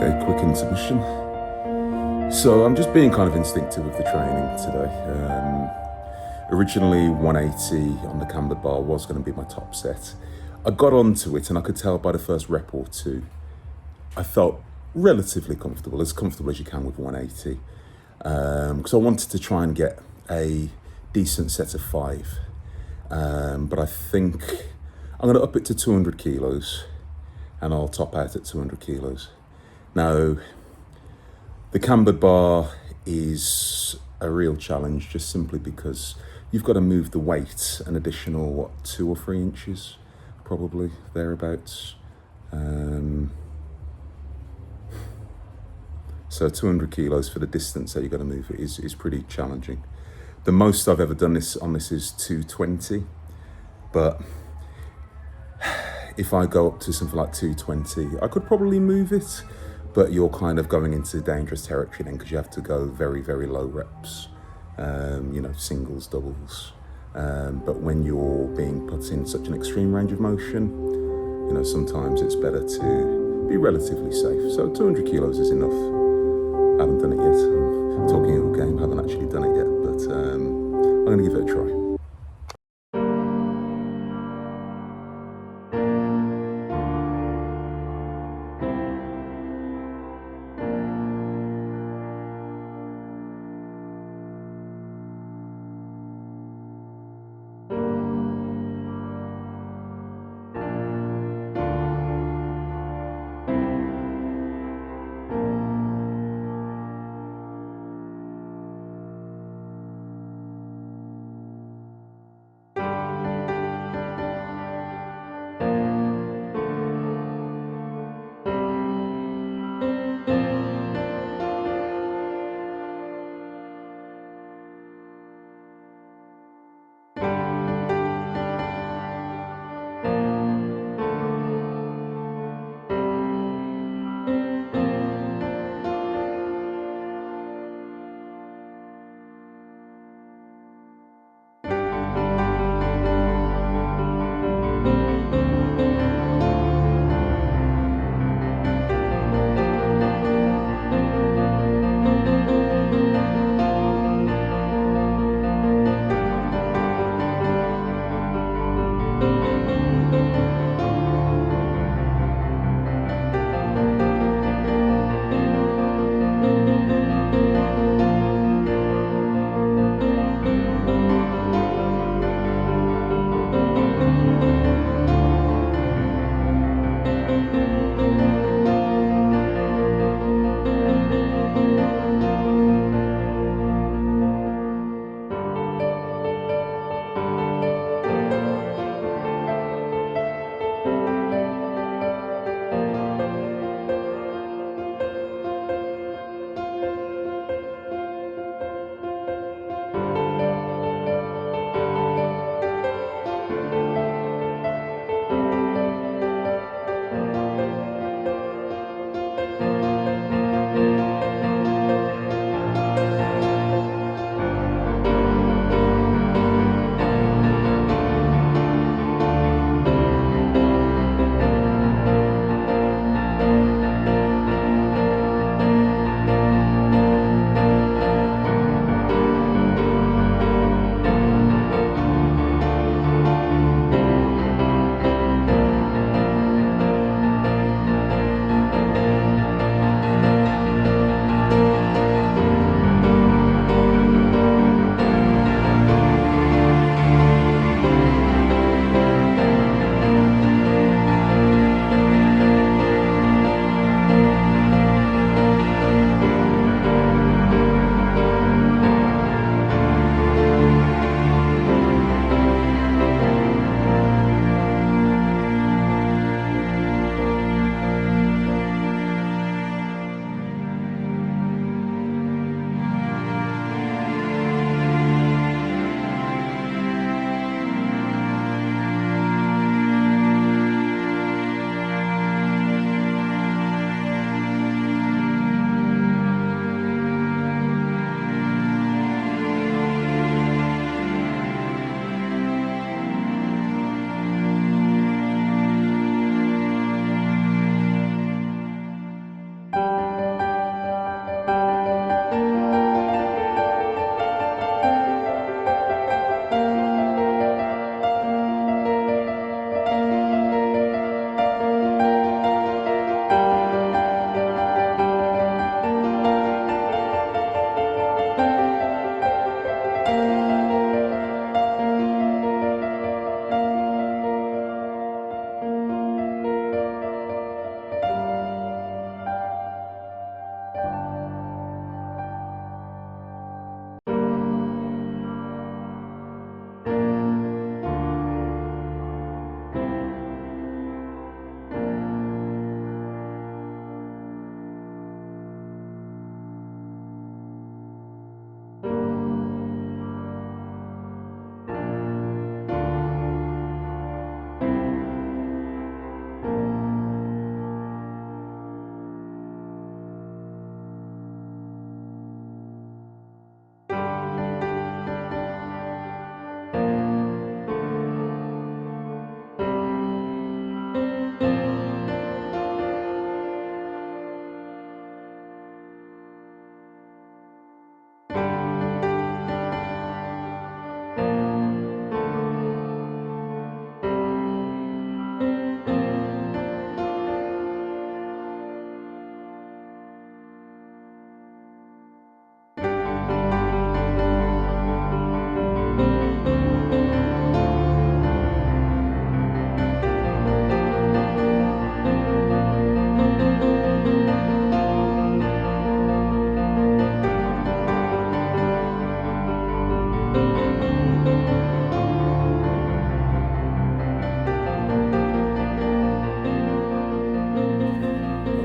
Okay, quick intermission. So I'm just being kind of instinctive with the training today. Originally 180 on the cambered bar was going to be my top set. I got onto it and I could tell by the first rep or two, I felt relatively comfortable as you can with 180. Because I wanted to try and get a decent set of 5. But I think I'm going to up it to 200 kilos and I'll top out at 200 kilos. Now, the cambered bar is a real challenge just simply because you've got to move the weight an additional, 2 or 3 inches, probably, thereabouts. So 200 kilos for the distance that you're going to move it is pretty challenging. The most I've ever done this on this is 220, but if I go up to something like 220, I could probably move it, but you're kind of going into dangerous territory then, because you have to go very, very low reps, you know, singles, doubles. But when you're being put in such an extreme range of motion, you know, sometimes it's better to be relatively safe. So 200 kilos is enough. I haven't done it yet. I'm talking of a game, haven't actually done it yet, but I'm going to give it a try.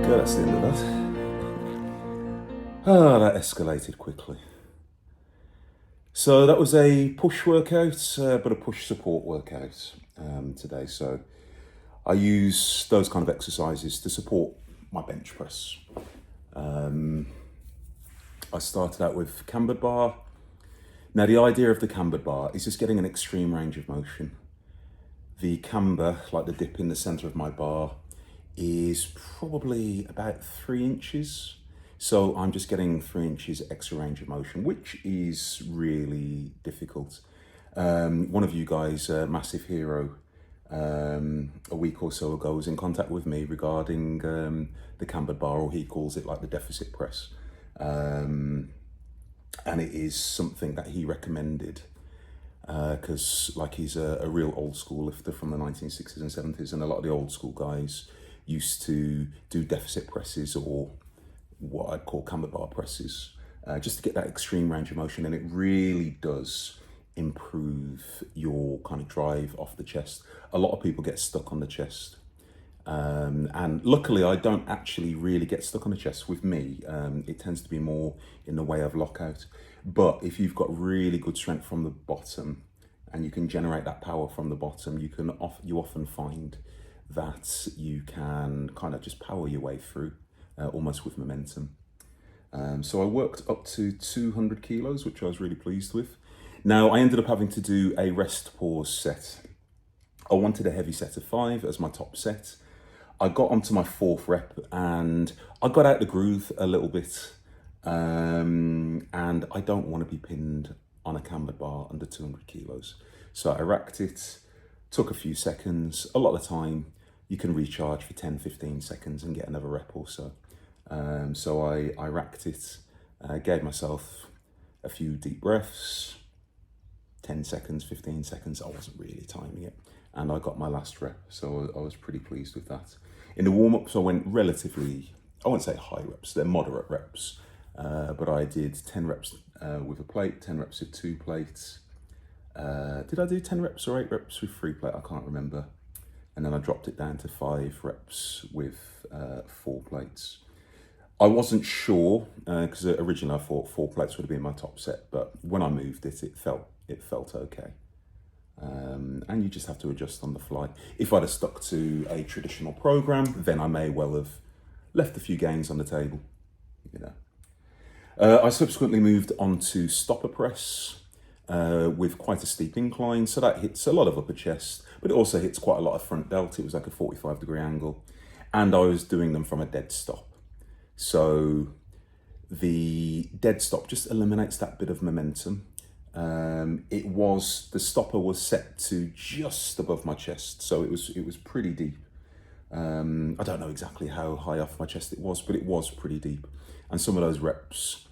Okay, that's the end of that. Ah, that escalated quickly. So that was a push workout, but a push support workout today. So I use those kind of exercises to support my bench press. I started out with cambered bar. Now the idea of the cambered bar is just getting an extreme range of motion. The camber, like the dip in the center of my bar, is probably about 3 inches. So I'm just getting 3 inches extra range of motion, which is really difficult. One of you guys, Massive Hero, a week or so ago was in contact with me regarding the cambered bar, or he calls it like the deficit press. And it is something that he recommended because like he's a real old school lifter from the 1960s and 70s, and a lot of the old school guys used to do deficit presses, or what I'd call camber bar presses, just to get that extreme range of motion. And it really does improve your kind of drive off the chest. A lot of people get stuck on the chest. And luckily I don't actually really get stuck on the chest with me. It tends to be more in the way of lockout. But if you've got really good strength from the bottom and you can generate that power from the bottom, you often find that you can kind of just power your way through, almost with momentum. So I worked up to 200 kilos, which I was really pleased with. Now I ended up having to do a rest pause set. I wanted a heavy set of 5 as my top set. I got onto my 4th rep and I got out the groove a little bit. And I don't want to be pinned on a cambered bar under 200 kilos. So I racked it, took a few seconds. A lot of the time you can recharge for 10, 15 seconds and get another rep or so. So I racked it, gave myself a few deep breaths, 10 seconds, 15 seconds. I wasn't really timing it. And I got my last rep. So I was pretty pleased with that. In the warm-ups, I went relatively, I won't say high reps, they're moderate reps. But I did 10 reps with a plate, 10 reps with 2 plates. Did I do 10 reps or 8 reps with 3 plate? I can't remember. And then I dropped it down to 5 reps with 4 plates. I wasn't sure, because originally I thought 4 plates would have been my top set, but when I moved it, it felt okay. And you just have to adjust on the fly. If I'd have stuck to a traditional program, then I may well have left a few gains on the table, you know. I subsequently moved on to stopper press with quite a steep incline. So that hits a lot of upper chest, but it also hits quite a lot of front delt. It was like a 45-degree angle. And I was doing them from a dead stop. So the dead stop just eliminates that bit of momentum. The stopper was set to just above my chest. So it was pretty deep. I don't know exactly how high off my chest it was, but it was pretty deep. And some of those reps,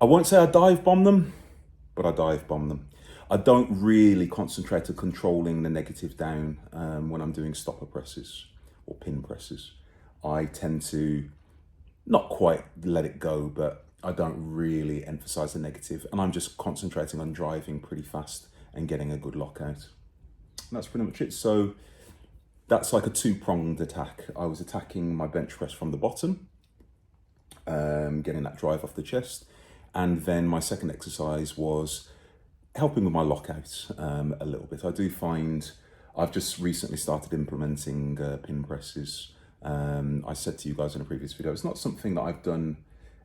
I won't say I dive bomb them, but I dive bomb them. I don't really concentrate on controlling the negative down when I'm doing stopper presses or pin presses. I tend to not quite let it go, but I don't really emphasize the negative, and I'm just concentrating on driving pretty fast and getting a good lockout. And that's pretty much it. So that's like a 2-pronged attack. I was attacking my bench press from the bottom, getting that drive off the chest. And then my second exercise was helping with my lockout a little bit. I do find I've just recently started implementing pin presses. I said to you guys in a previous video, it's not something that I've done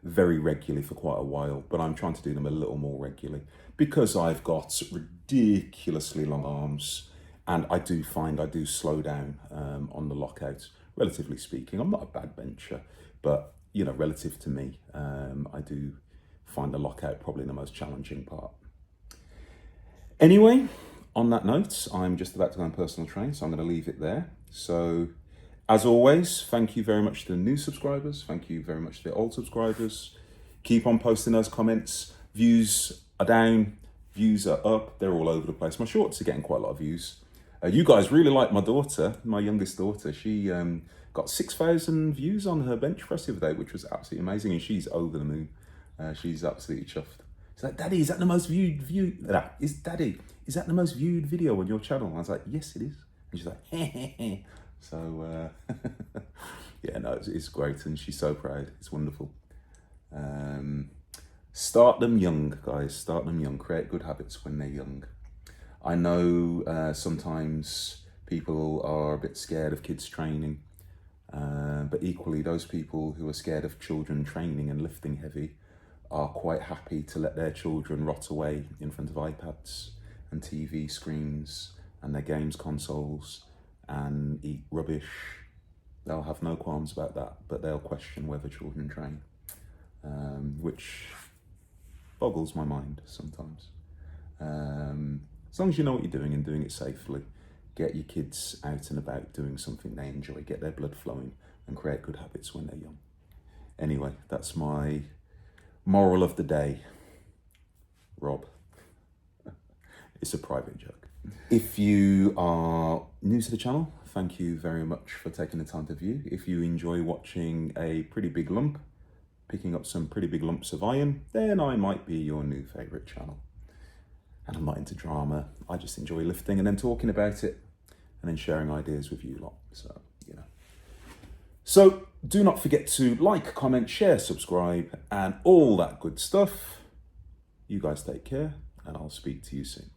very regularly for quite a while, but I'm trying to do them a little more regularly because I've got ridiculously long arms, and I do find I do slow down on the lockout, relatively speaking. I'm not a bad bencher, but you know, relative to me, I do find the lockout probably the most challenging part. Anyway, on that note, I'm just about to go on personal train, so I'm going to leave it there. So as always, thank you very much to the new subscribers. Thank you very much to the old subscribers. Keep on posting those comments. Views are down, views are up. They're all over the place. My shorts are getting quite a lot of views. You guys really like my daughter, my youngest daughter. She got 6,000 views on her bench press the other day, which was absolutely amazing. And she's over the moon. She's absolutely chuffed. She's like, Daddy, is that the most viewed is that the most viewed video on your channel? I was like, yes, it is. And she's like, heh. So, yeah, Yeah, no, it's great, and she's so proud. It's wonderful. Start them young, guys. Start them young. Create good habits when they're young. I know sometimes people are a bit scared of kids training, but equally those people who are scared of children training and lifting heavy are quite happy to let their children rot away in front of iPads and TV screens and their games consoles and eat rubbish. They'll have no qualms about that, but they'll question whether children train, which boggles my mind sometimes. As long as you know what you're doing and doing it safely, get your kids out and about doing something they enjoy, get their blood flowing and create good habits when they're young. Anyway, that's my moral of the day, Rob. It's a private joke. If you are new to the channel, thank you very much for taking the time to view. If you enjoy watching a pretty big lump, picking up some pretty big lumps of iron, then I might be your new favourite channel. And I'm not into drama. I just enjoy lifting and then talking about it and then sharing ideas with you lot. So, you know. So do not forget to like, comment, share, subscribe, and all that good stuff. You guys take care, and I'll speak to you soon.